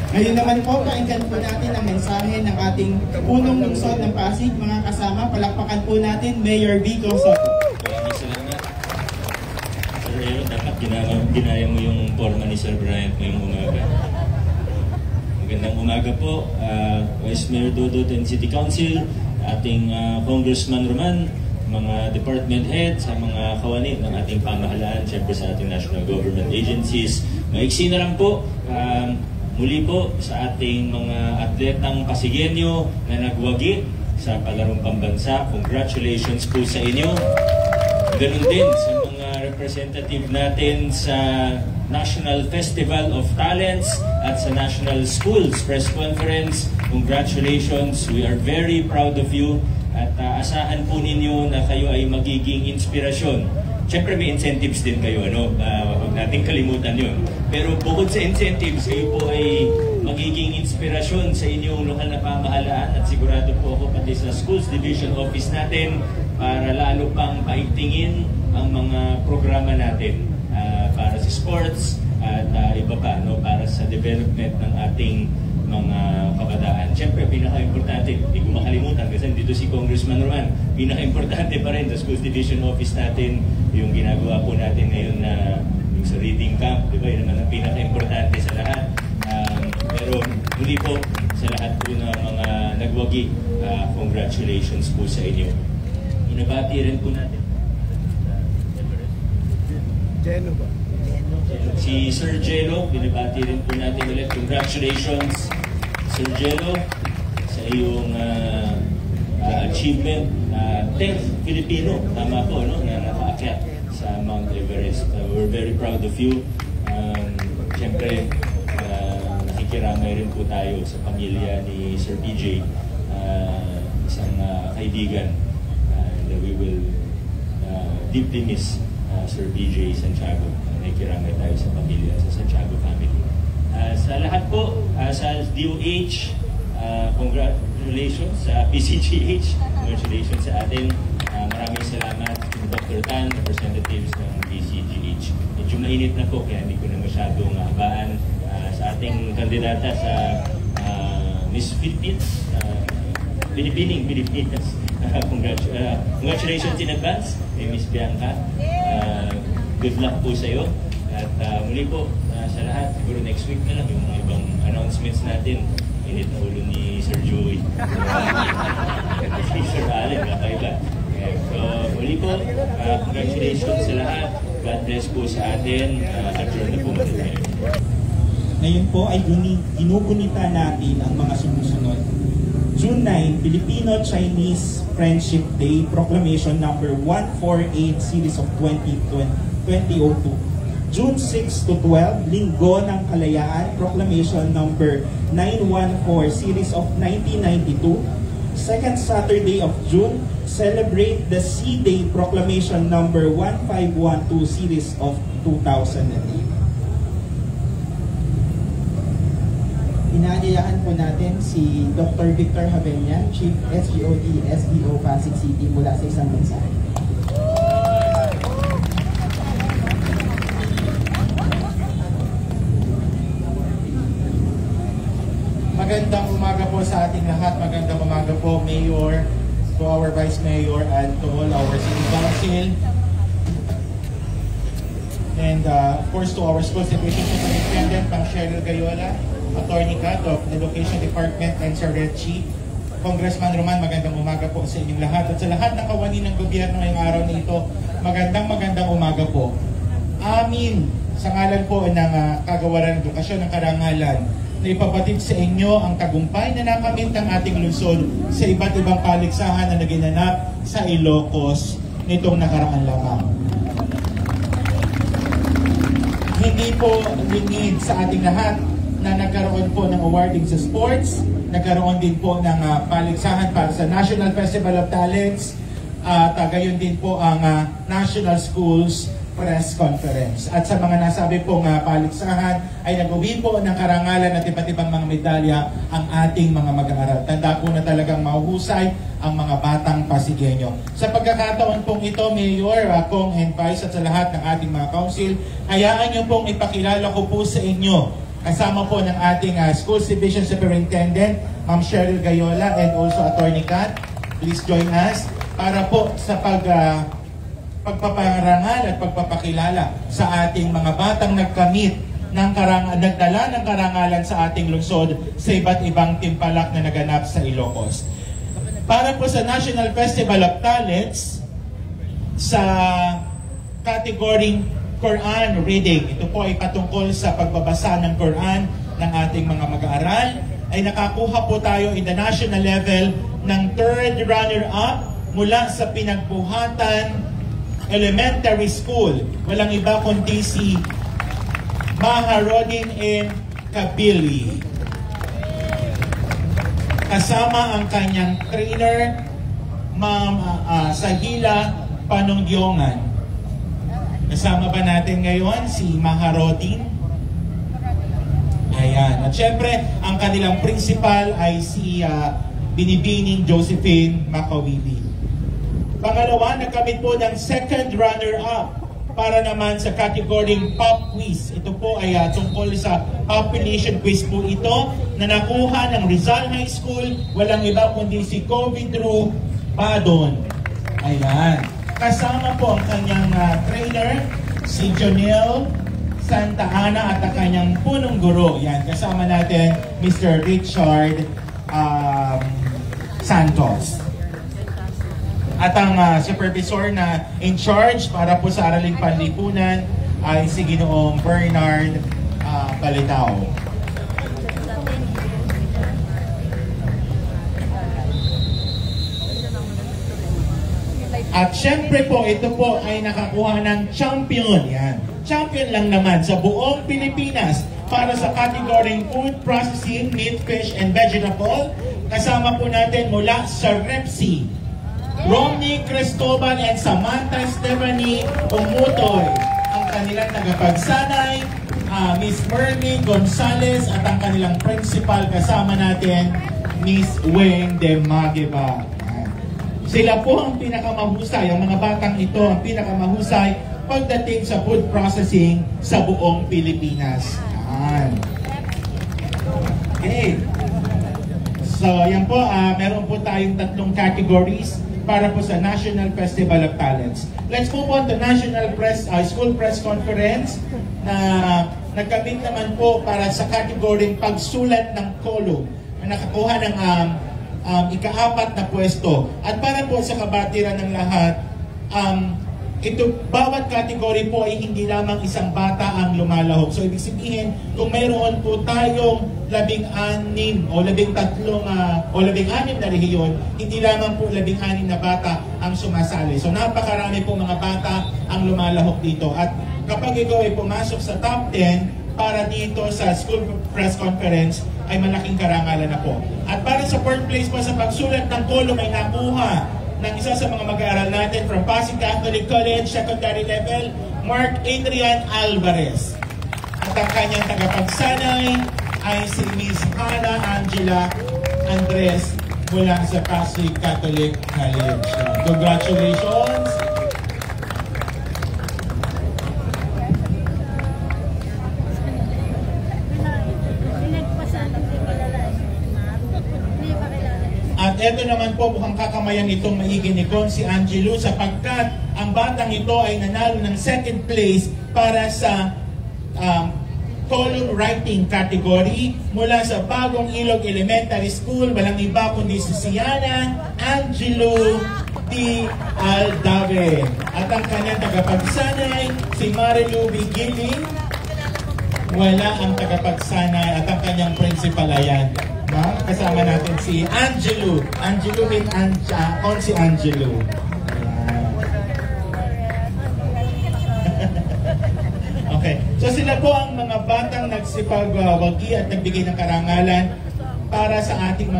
Ngayon naman po, pakinggan po natin ang mensahe ng ating punong lungsod ng Pasig. Mga kasama, palakpakan po natin Mayor Vico Soto. Maraming salamat. Sir Aaron, dapat ginaya mo yung forma ni Sir Bryant ngayong umaga. Magandang umaga po, Vice Mayor Dodot and City Council, ating Congressman Roman, mga department heads, sa mga kawani ng ating pamahalaan, siyempre sa ating national government agencies. Maiksi na lang po, muli po sa ating mga atletang Pasigueño na nagwagi sa palarong pambansa. Congratulations po sa inyo. Ganun din sa mga representative natin sa National Festival of Talents at sa National Schools Press Conference. Congratulations. We are very proud of you at asahan po ninyo na kayo ay magiging inspirasyon. Siyempre may incentives din kayo, huwag natin kalimutan yun. Pero bukod sa incentives, kayo po ay magiging inspirasyon sa inyong lokal na pamahalaan at sigurado po ako pati sa Schools Division Office natin para lalo pang paigtingin ang mga programa natin para sa sports at iba pa, para sa development ng ating mga kabataan. Siyempre, pinaka-importante, hindi ko makalimutan kasi dito si Congressman Roman, pinaka-importante pa rin sa Schools Division Office natin, yung ginagawa po natin ngayon na yung sa reading camp, di ba? Yun naman ang pinaka-importante sa lahat. Pero muli po, sa lahat po ng mga nagwagi, congratulations po sa inyo. Inabati rin po natin. Jeno ba? Si Sir Jello, binabati rin po natin ulit. Congratulations, Sir Jello, sa iyong achievement. 10th Filipino, tama po, na nakaakyat sa Mount Everest. We're very proud of you. Siyempre, nakikiramay rin po tayo sa pamilya ni Sir PJ, isang kaibigan. And we will deeply miss Sir PJ Santiago. Nakikiramay tayo sa pamilya, sa Santiago family. Sa lahat po, sa DOH, congratulations sa PCGH, congratulations sa atin. Maraming salamat Dr. Tan, representatives ng PCGH. Medyo mainit na po, kaya hindi ko na masyadong habaan sa ating kandidata sa Miss Philippines, Pilipinas. Congratulations in advance kay Miss Bianca. Good luck po sa iyo. At muli po, sa lahat, siguro next week na lang yung mga ibang announcements natin. Init na ulo ni Sir Joey. Si Sir Allen, kakaiba. So, muli po, congratulations sa lahat. God bless po sa atin. Adjourn na po muli tayo. Ngayon po ay ginugunita natin ang mga sumusunod. June 9, Filipino-Chinese Friendship Day, Proclamation number 148, Series of 2002. June 6 to 12, Linggo ng Kalayaan, Proclamation number 914, Series of 1992. Second Saturday of June, celebrate the Sea Day, Proclamation number 1512, Series of 2008. Inaanyayahan po natin si Dr. Victor Habenian, Chief SGOD SBO Pasig City mula sa isang mensahe. Magandang umaga po sa ating lahat. Magandang umaga po, Mayor, to our Vice Mayor, and to all our City Council. And of course to our Schools Division Superintendent, Pang Cheryl Gayola, Attorney Kat of Education Department, and Sir Reggie. Congressman Roman, magandang umaga po sa inyong lahat. At sa lahat ng kawani ng gobyerno ngayong araw na ito, magandang umaga po. Amin, sa ngalan po ng Kagawaran ng Edukasyon ng Karangalan, na ipapatid sa inyo ang tagumpay na nakamit ng ating lungsod sa iba't ibang paligsahan na naginanap sa Ilocos nitong nakaraan lamang. Hindi po lingid sa ating lahat na nagkaroon po ng awarding sa sports, nagkaroon din po ng paligsahan para sa National Festival of Talents, at gayon din po ang National Schools Press Conference. At sa mga nasabi pong paligsahan ay nag-uwi po ng karangalan at iba't ibang mga medalya ang ating mga mag-aaral. Tanda po na talagang mahuhusay ang mga batang Pasigueño. Sa pagkakataon pong ito, Mayor, Kong and Vice, at sa lahat ng ating mga council, hayaan niyo pong ipakilala ko po sa inyo Kasama po ng ating Schools Division Superintendent, Ma'am Cheryl Gayola, and also Attorney Kat. Please join us para po sa pagpaparangal at pagpapakilala sa ating mga batang nagkamit ng nagdala ng karangalan sa ating lungsod sa iba't ibang timpalak na naganap sa Ilocos. Para po sa National Festival of Talents, sa category Quran Reading, ito po ay patungkol sa pagbabasa ng Quran ng ating mga mag-aaral, ay nakakuha po tayo in the national level ng third runner-up mula sa Pinagbuhatan Elementary School. Walang iba kundi si Maharodin M. Kabili. Kasama ang kanyang trainer, Ma'am Sahila Panungyongan. Kasama ba natin ngayon si Maharodin? Ayan. At syempre, ang kanilang principal ay si Binibining Josephine Makawili. Pangalawa, nagkamit po ng second runner-up para naman sa category Pop Quiz. Ito po ay tungkol sa population quiz po ito na nakuha ng Rizal High School. Walang iba kundi si Covidru Badon. Ayan. Kasama po ang kanyang trainer, si Jonel Santa Ana, at ang kanyang punong guro. Yan, kasama natin Mr. Richard Santos. At ang supervisor na in charge para po sa Araling Panlipunan ay si Ginoong Bernard Balitao. At syempre po, ito po ay nakakuha ng champion. Yan. Champion lang naman sa buong Pilipinas para sa category Food Processing, Meat, Fish, and Vegetable. Kasama po natin mula sa REPSI, Romney Cristobal and Samantha Stephanie Umutoy. Ang kanilang tagapagsanay, Miss Merly Gonzalez, at ang kanilang principal kasama natin, Miss Weng de Magiba. Sila po ang pinakamahusay, ang mga batang ito ang pinakamahusay pagdating sa food processing sa buong Pilipinas. Yan. Okay. So, yan po, meron po tayong tatlong categories para po sa National Festival of Talents. Let's move on to National School Press Conference na nagkamit naman po para sa category pagsulat ng column na nakakuha ng ika-4 na pwesto. At para po sa kabatiran ng lahat, bawat category po ay hindi lamang isang bata ang lumalahok. So ibig sabihin, kung mayroon po tayong 16 o 13 o 16 na rehiyon, hindi lamang po 16 na bata ang sumasali. So napakarami po mga bata ang lumalahok dito. At kapag ikaw ay pumasok sa top 10 para dito sa School Press Conference, ay malaking karangalan na po. At para sa fourth place po sa pagsulat ng column ay nakuha ng isa sa mga mag-aaral natin from Pasig Catholic College, secondary level, Mark Adrian Alvarez. At ang kanyang tagapagsanay ay si Miss Hannah Angela Andres mula sa Pasig Catholic College. Congratulations! At ito naman po, mukhang kakamayan itong maigi ni Consi Angelo sapagkat ang batang ito ay nanalo ng second place para sa column writing category mula sa Bagong Ilog Elementary School. Walang iba kundi si Siana Angelo T. Aldave. At ang kanyang tagapagsanay, si Marilu Giling. Wala ang tagapagsanay at ang kanyang principal ayan. Kasama natin si Angelo. Angelo with Consi Angelo. Okay. So sila po ang mga batang nagsipagwagi at nagbigay ng karangalan para sa ating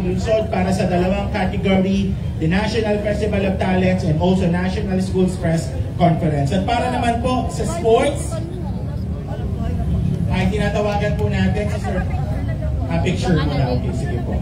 lungsod, para sa dalawang category, the National Festival of Talents and also National Schools Press Conference. At para naman po sa sports, ay tinatawagan po natin si Sir. Picture mo na. Okay, sige po.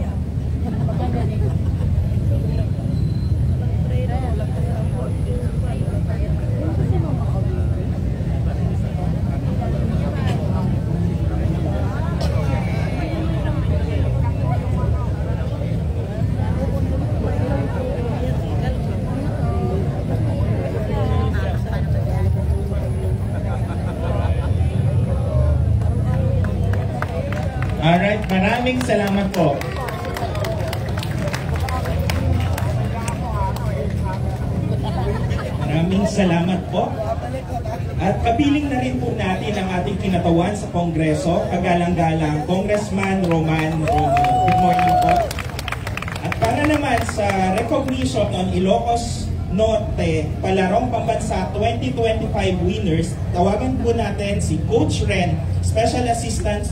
Alright, maraming salamat po. Maraming salamat po. At kapiling na rin po natin ang ating kinatawan sa Kongreso, kagalang-galang Congressman Roman Romeo. Good morning po. At para naman sa recognition on Ilocos Norte Palarong Pambansa 2025 winners, tawagan po natin si Coach Ren, Special Assistant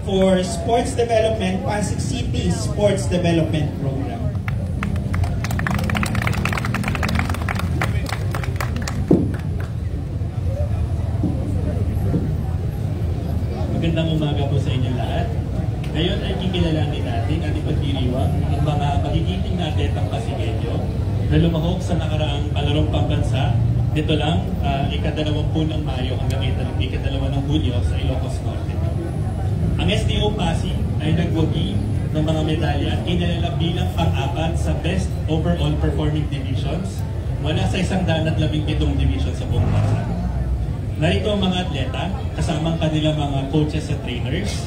for Sports Development, Pasig City Sports Development Program. Magandang umaga po sa inyong lahat. Ngayon ay kikilalanin natin at ipagdiriwang ang mga magigiting na atletang Pasigueño na lumahok sa nakaraang Palarong Pambansa dito lang ika-20 ng Mayo hanggang ika-2 ng Hunyo sa Ilocos Norte. Ang SDO Pasig ay nagwagi ng mga medalya at kinalala bilang pang-apat sa Best Overall Performing Divisions mula sa 117 divisions sa buong bansa. Narito ang mga atleta, kasama ang kanilang mga coaches at trainers,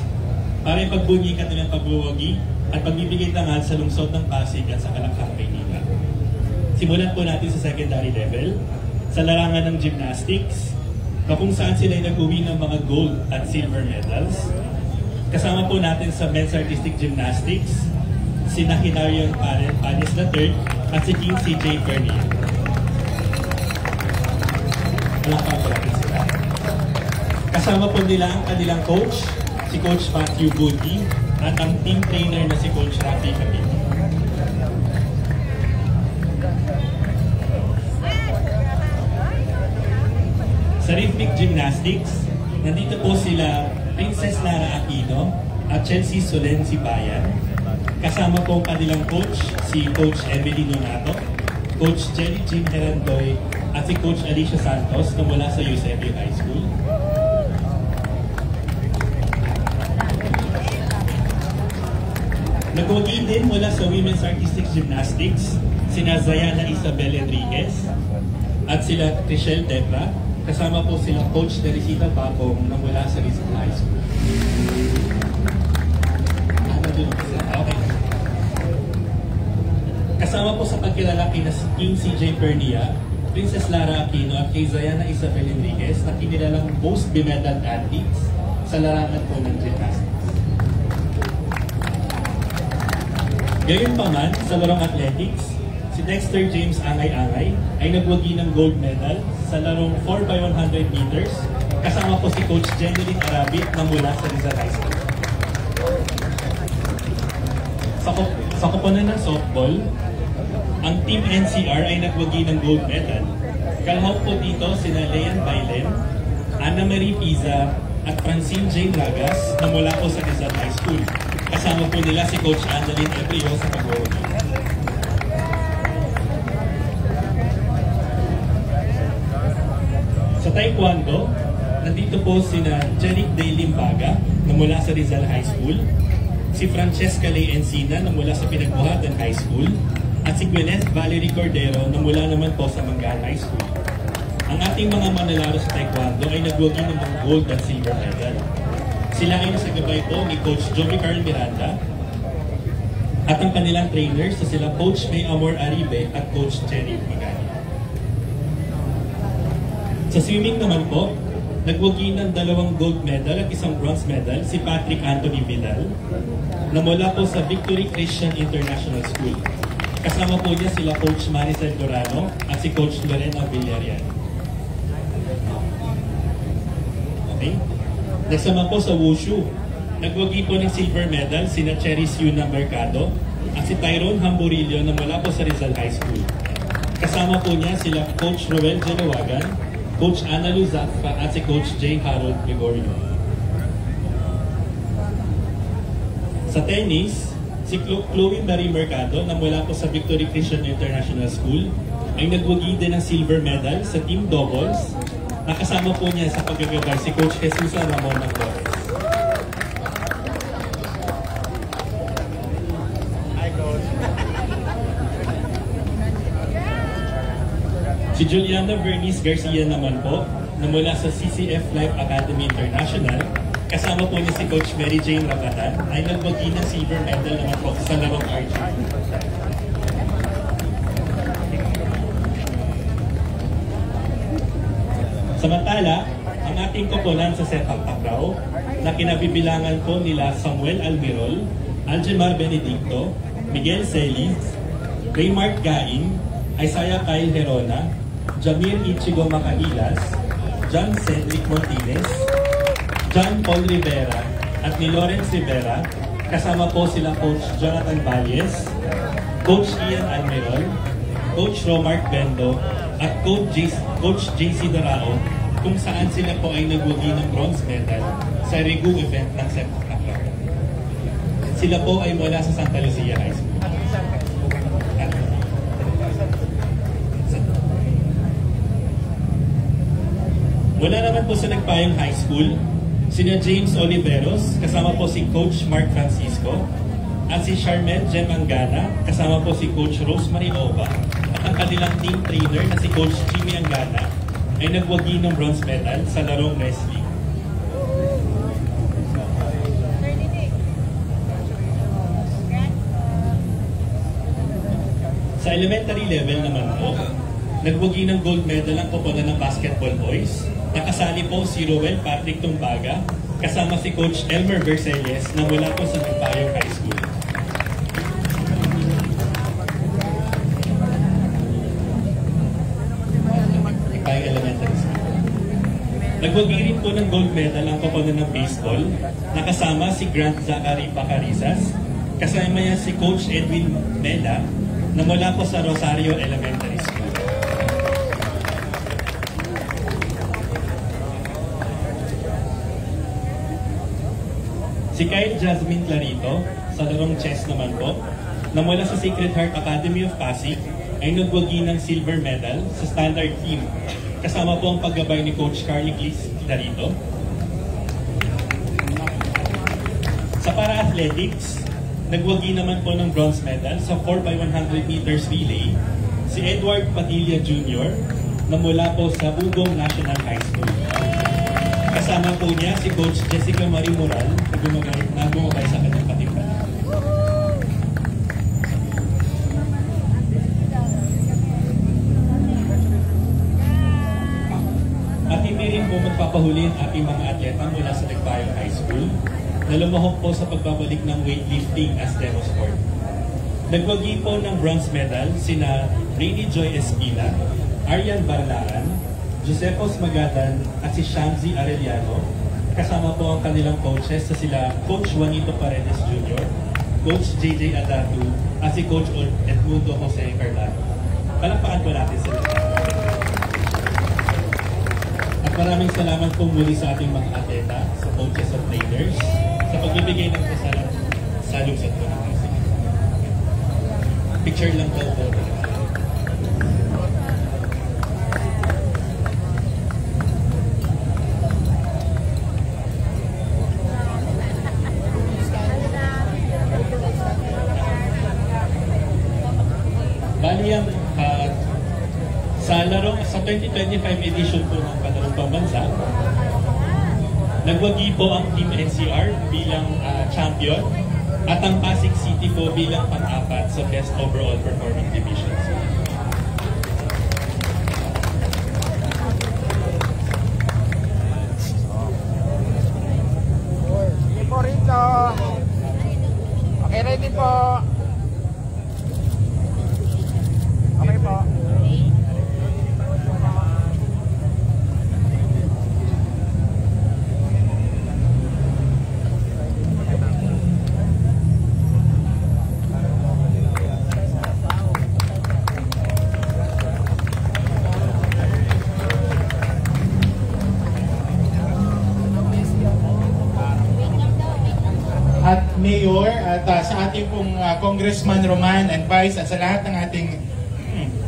para ipagbunyi kanilang pagbuwagi at pagbibigay tangal sa lungsod ng Pasig at sa Kalakhang, Maynila. Simulan po natin sa secondary level, sa larangan ng gymnastics, na kung saan sila ay nag-uwi ng mga gold at silver medals. Kasama po natin sa men's artistic gymnastics, si Hinarion Panis III at si King CJ Pernia. Palakpakan po natin sila. Kasama po nila ang kanilang coach, si Coach Matthew Bundy, at ang team trainer na si Coach Rafi Capito. Sa rhythmic gymnastics, nandito po sila Princess Lara Aquino at Chelsea Solen Sibayan. Kasama po ang kanilang coach, si Coach Emily Nonato, Coach Jelly Jean Herandoy, at si Coach Alicia Santos na mula sa Eusebio High School. Nagwagi din mula sa Women's Artistic Gymnastics, sina Zayana Isabel Enriquez at sila Trishelle Debra. Kasama po silang Coach Teresita Babong na mula sa Rizal High School. Okay. Kasama po sa pagkilalaki na si King CJ Pernia, Princess Lara Aquino at kay Zayana Isabel Enriquez na kinilalang most bemedaled athletes sa larangan po ng gymnastics. Gayunpaman, sa larong athletics, si Dexter James Angay-Angay ay nagwagi ng gold medal sa larong 4x100 meters kasama po si Coach Jeneline Arabit na mula sa Rizal High School. Sa koponan ng softball, ang Team NCR ay nagwagi ng gold medal. Kalahok po dito sina Leanne Bailen, Ana Marie Piza at Francine Jane Lagas na mula po sa Rizal High School. Kasama po nila si Coach Angeline Ebrio sa pagwawagi. Sa Taekwondo, nandito po sina Jeric Day Limbaga na mula sa Rizal High School, si Francesca Lay Encina na mula sa Pinagbuhatan High School, at si Gwyneth Valerie Cordero na mula naman po sa Manggahan High School. Ang ating mga manlalaro sa Taekwondo ay nagwagi ng mga gold at silver medal. Sila ay nasagabay po ni Coach Joey Carl Miranda at ang kanilang trainers na sila Coach May Amor Aribe at Coach Jerry Magani. Sa swimming naman po, nagwagi ng 2 gold medal at 1 bronze medal si Patrick Anthony Vidal na mula po sa Victory Christian International School. Kasama po niya sila Coach Maricel Dorano at si Coach Lorena Villarian. Okay? Next naman po sa Wushu, nagwagi po ng silver medal sina Cheris Yuna Mercado at si Tyrone Hamburillo na mula po sa Rizal High School. Kasama po niya sila Coach Roel Jalawagan, Coach Ana Luzaffa at si Coach J. Harold Gregorio. Sa tennis, si Chloe Marie Mercado na mula po sa Victory Christian International School ay nagwagi din ng silver medal sa team doubles. Nakasama po niya sa paggagabay si Coach Jesus Ramon ng Torres. Hi, Coach. Si Juliana Bernice Garcia naman po, na mula sa CCF Life Academy International, kasama po niya si Coach Mary Jane Rabatan, ay nagwagi ng silver medal naman po sa larong archery. Samantala, ang ating koponan sa sepak takraw na kinabibilangan po nila Samuel Almirol, Aljemar Benedicto, Miguel Celis, Raymark Gain, Isaiah Kyle Herona, Jamir Ichigo Macahilas, John Cedric Martinez, John Paul Rivera, at ni Lawrence Rivera, kasama po sila Coach Jonathan Valles, Coach Ian Almirol, Coach Romark Bendo, at Coach JC Dorao, kung saan sila po ay nagwagi ng bronze medal sa Regu event ng sepak takraw. Sila po ay mula sa Santa Lucia High School. Mula naman po sa Nagpayong High School, sina James Oliveros, kasama po si Coach Mark Francisco, at si Charmaine Jem Angana, kasama po si Coach Rosemary Ova, at ang kanilang team trainer na si Coach Jimmy Angana ay nagwagi ng bronze medal sa larong wrestling. Sa elementary level naman po, nagwagi ng gold medal ang koponan ng basketball boys. Nakasali po si Roel Patrick Tumbaga, kasama si Coach Elmer Vercelles na mula po sa Nagpayong High School. Nagpayong Elementary School. Nagwagi rin po ng gold medal ang koponan ng baseball, nakasama si Grant Zachary Bacarizas, kasama niya si Coach Edwin Mela na mula po sa Rosario Elementary School. Si Kyle Jasmine Clarito, sa larong chess naman po, na mula sa Sacred Heart Academy of Pasig, ay nagwagi ng silver medal sa standard team. Kasama po ang paggabay ni Coach Carly Clis Clarito. Sa para-athletics, nagwagi naman po ng bronze medal sa 4x100 meters relay si Edward Padilla Jr. na mula po sa Ugong National High School. Kasama po niya si Coach Jessica Marie Moral na gumagay sa kanyang patipan. At hindi rin po magpapahuli ang ating mga atleta mula sa Nagpayong High School na lumahok po sa pagbabalik ng weightlifting as demo sport. Nagwagi po ng bronze medal sina Rainy Joy Espina, Arian Barlaan, Josepos Magadan at si Shamsi Arellano, kasama po ang kanilang coaches sa sila Coach Juanito Paredes Jr., Coach JJ Adatu, at si Coach Edmundo Jose Carlano. Palakpakan po natin sila. At maraming salamat po muli sa ating mga atleta, sa coaches at trainers, sa pagbibigay ng salungsat po ng music. Picture lang po po. Bali ang sa 2025 edition po ng Palarong Pambansa, nagwagi po ang Team NCR bilang champion at ang Pasig City po bilang pang-apat sa Best Overall Performing Divisions. Sige po rito. Okay, ready po. Okay po. At Mayor at sa ating pong Congressman Roman and Vice at sa lahat ng ating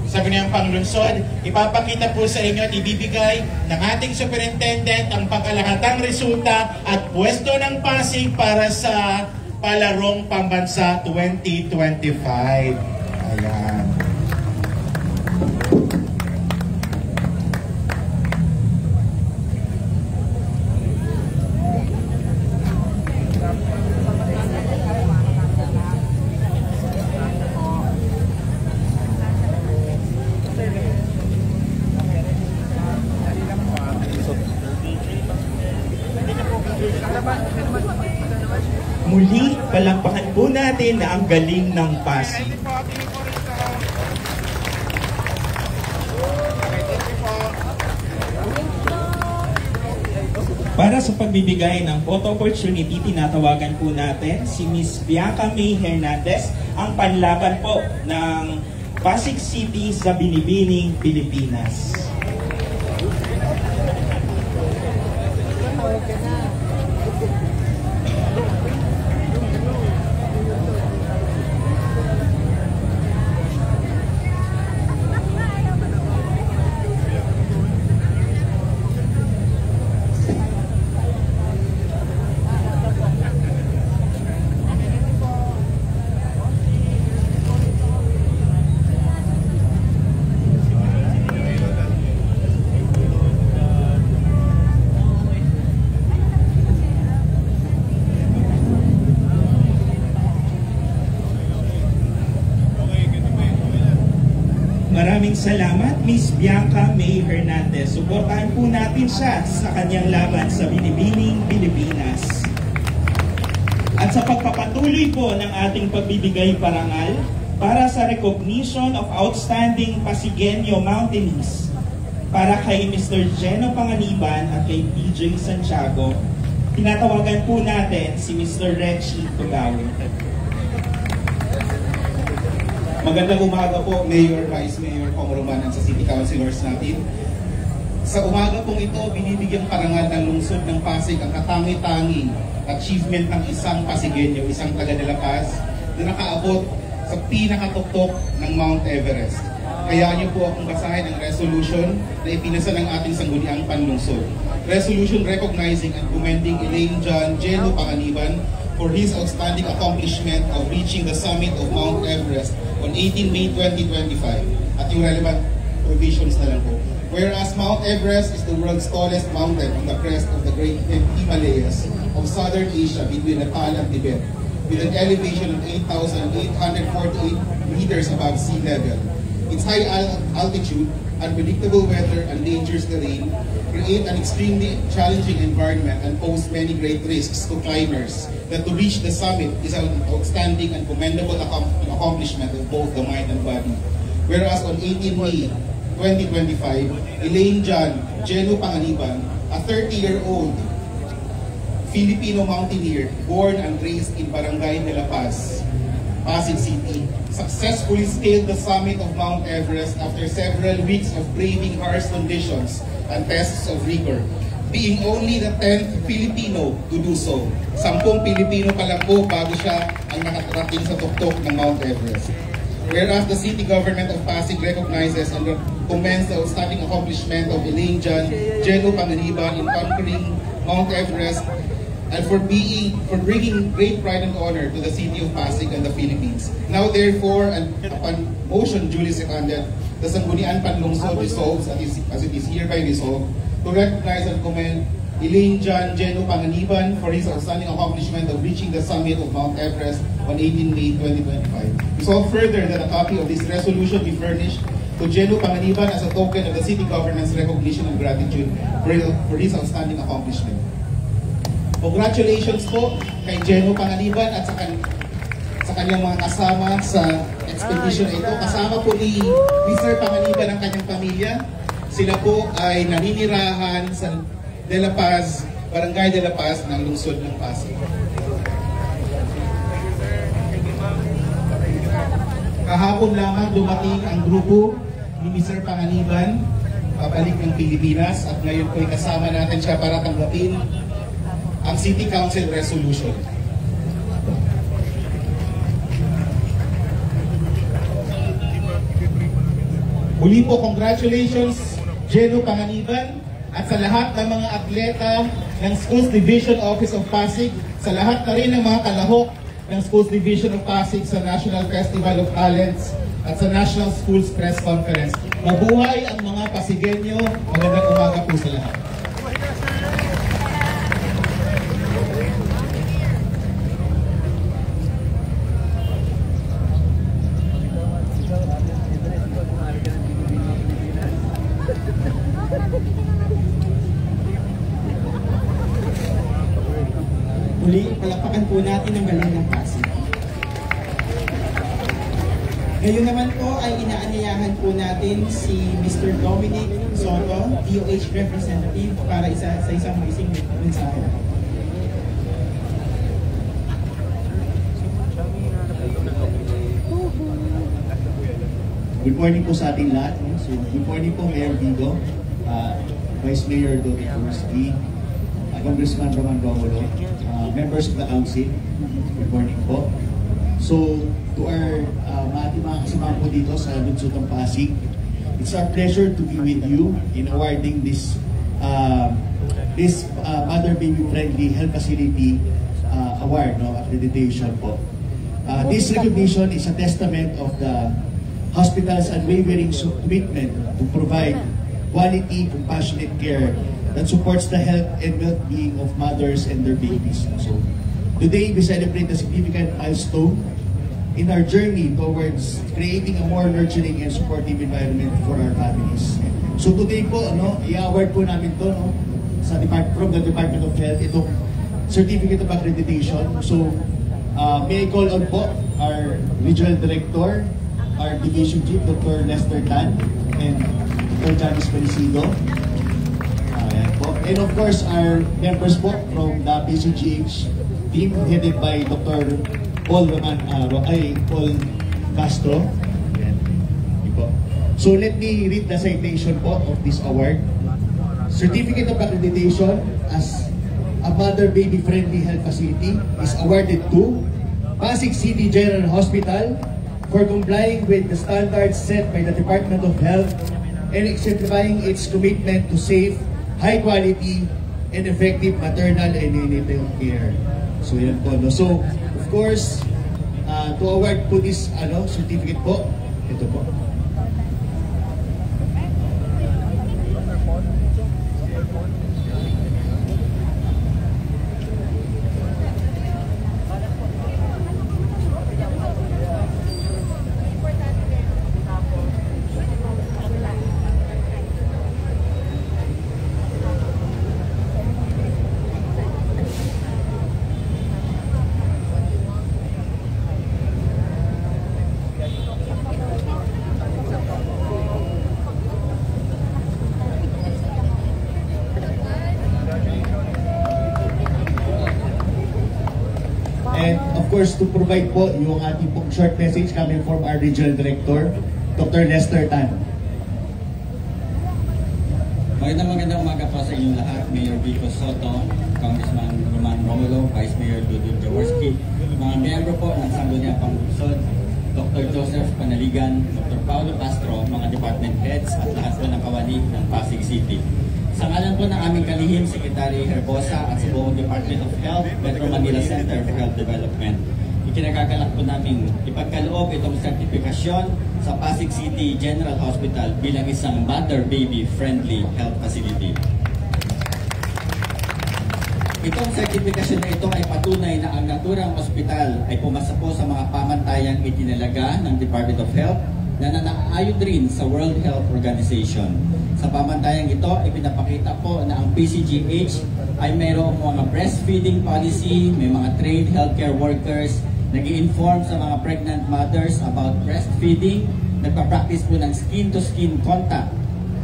sabi niyang panglungsod, ipapakita po sa inyo at ibibigay ng ating superintendent ang pangkalahatang resulta at pwesto ng Pasig para sa Palarong Pambansa 2025. Ayan. Muli, palampakan po natin na ang galing ng Pasig. Para sa pagbibigay ng photo opportunity, tinatawagan po natin si Miss Bianca May Hernandez, ang panlaban po ng Pasig City sa Binibining, Pilipinas. Maraming salamat, Miss Bianca May Hernandez. Suportahan po natin siya sa kanyang laban sa Binibining, Pilipinas. At sa pagpapatuloy po ng ating pagbibigay parangal para sa recognition of outstanding Pasigueño Mountaineers para kay Mr. Geno Panganiban at kay PJ Santiago, tinatawagan po natin si Mr. Reggie Tugawin. Magandang umaga po, Mayor, Vice Mayor, Pangulumanan sa City Councilors natin. Sa umaga pong ito, binibigyang parangal ng lungsod ng Pasig ang katangi-tanging achievement ng isang Pasigueño, isang taga de La Paz, na nakaabot sa pinakatuktok ng Mount Everest. Kaya niyo po akong basahin ang resolution na ipinasa ng ating sangguniang panlungsod. Resolution recognizing and commending Elaine John Geno Panganiban for his outstanding accomplishment of reaching the summit of Mount Everest on 18 May 2025. At yung relevant provisions na lang po. Whereas Mount Everest is the world's tallest mountain on the crest of the Great Himalayas of Southern Asia between Nepal and Tibet, with an elevation of 8,848 meters above sea level. Its high altitude, unpredictable weather, and dangerous terrain create an extremely challenging environment and pose many great risks to climbers. That to reach the summit is an outstanding and commendable accomplishment of both the mind and body. Whereas on 18 May 2025, Elaine John Geno Panganiban, a 30-year-old Filipino mountaineer born and raised in Barangay de La Paz, Pasig City, successfully scaled the summit of Mount Everest after several weeks of braving harsh conditions and tests of rigor, being only the 10th Filipino to do so. 10 Pilipino pa lang po bago siya ang nakatarating sa tuktok ng Mount Everest. Whereas the city government of Pasig recognizes and commends the outstanding accomplishment of Elaine John Geno Panganiban in conquering Mount Everest and for bringing great pride and honor to the city of Pasig and the Philippines. Now therefore, and upon motion duly seconded, the Sangguniang Panlungsod resolves, as it is hereby resolved, to recognize and commend Elaine John Geno Panganiban for his outstanding accomplishment of reaching the summit of Mount Everest on 18 May 2025. Resolve further that a copy of this resolution be furnished to Geno Panganiban as a token of the city government's recognition and gratitude for his outstanding accomplishment. Congratulations po kay Geno Panganiban at sa kanyang mga kasama sa expedition na ito. Kasama po ni Mr. Panganiban ang kanyang pamilya. Sila po ay naninirahan sa De La Paz, Barangay de La Paz ng lungsod ng Pasig. Kahapon lamang dumating ang grupo ni Mr. Panganiban pabalik ng Pilipinas at ngayon po ay kasama natin siya para tanggapin ang City Council Resolution. Muli po, congratulations Geno Panganiban at sa lahat ng mga atleta ng Schools Division Office of Pasig, sa lahat na rin ng mga kalahok ng Schools Division of Pasig sa National Festival of Talents at sa National Schools Press Conference. Mabuhay ang mga Pasigueño. Magandang umaga po sa lahat. Muli, palakpakan po po natin ang galing ng Pasig. Ngayon naman po ay inaanyayahan po natin si Mr. Dominic Soto, DOH Representative, para sa isang maising mensahe. Good morning po sa ating lahat. So, good morning po Mayor Vigo, Vice Mayor Dodi Kurski, Congressman Roman Romulo, members of the council. Good morning po. So, to our mga kasama po dito sa Lungsod ng Pasig, it's our pleasure to be with you in awarding this Mother Baby Friendly Health Facility Award, accreditation po. This recognition is a testament of the hospital's unwavering commitment to provide quality, compassionate care that supports the health and well-being of mothers and their babies. So, today we celebrate a significant milestone in our journey towards creating a more nurturing and supportive environment for our families. So today po, i-award po namin to from the Department of Health, itong Certificate of Accreditation. So, may I call on po our Regional Director, our Division Chief, Dr. Lester Tan, and Dr. Janice Felicido. And of course, our members po from the PCGH team headed by Dr. Paul Castro. So let me read the citation po of this award. Certificate of Accreditation as a mother-baby friendly health facility is awarded to Pasig City General Hospital for complying with the standards set by the Department of Health and exemplifying its commitment to safe, high-quality, and effective maternal and neonatal care. So yan po. So, of course, to award po this certificate po, ito po. And of course, to provide po yung ating pong short message coming from our Regional Director, Dr. Lester Tan. Magandang umaga po sa inyong lahat, Mayor Vico Soto, Congressman Roman Romulo, Vice Mayor Dudut Jaworski, mga miyembro po ng Sangguniang Panglunsod, Dr. Joseph Panaligan, Dr. Paulo Castro, mga department heads at lahat po ng kawani ng Pasig City. Sa ngalan po ng aming kalihim, Secretary Herbosa at sa buong Department of Health, Metro Manila Center for Health Development, ikinagagalak po namin ipagkaloob itong sertifikasyon sa Pasig City General Hospital bilang isang mother-baby friendly health facility. Itong sertifikasyon na ito ay patunay na ang naturang ospital ay pumasa po sa mga pamantayang itinalaga ng Department of Health na nanaayon rin sa World Health Organization. Sa pamantayang ito, ipinapakita po na ang PCGH ay mayroong mga breastfeeding policy, may mga trained healthcare workers, nag-i-inform sa mga pregnant mothers about breastfeeding, nagpa-practice po ng skin-to-skin contact,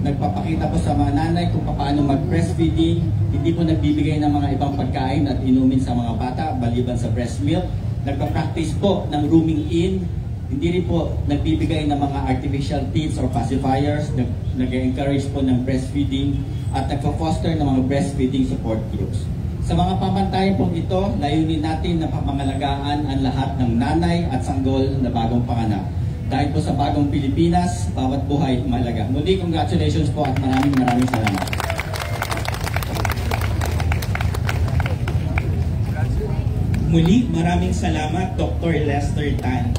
nagpapakita po sa mga nanay kung paano mag-breastfeeding, hindi po nagbibigay ng mga ibang pagkain at inumin sa mga bata, maliban sa breast milk, nagpa-practice po ng rooming in, hindi rin po nagbibigay ng mga artificial teats or pacifiers, nag-encourage po ng breastfeeding at nagpo-foster ng mga breastfeeding support groups. Sa mga pamantayan po ito, layunin natin na pamangalagaan ang lahat ng nanay at sanggol na bagong panganak. Dahil po sa bagong Pilipinas, bawat buhay mahalaga. Muli, congratulations po at maraming salamat. Muli, maraming salamat Dr. Lester Tan.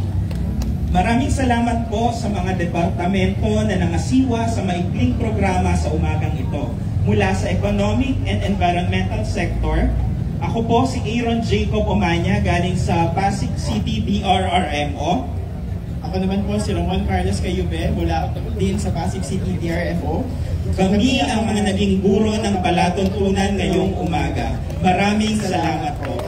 Maraming salamat po sa mga departamento na nangasiwa sa maikling programa sa umagang ito. Mula sa Economic and Environmental Sector, ako po si Aaron Jacob Omanya galing sa Pasig City DRRMO. Ako naman po si Ramon Carlos Cayube mula din sa Pasig City DRFO. Kami ang mga naging guro ng palatuntunan ngayong umaga. Maraming salamat po.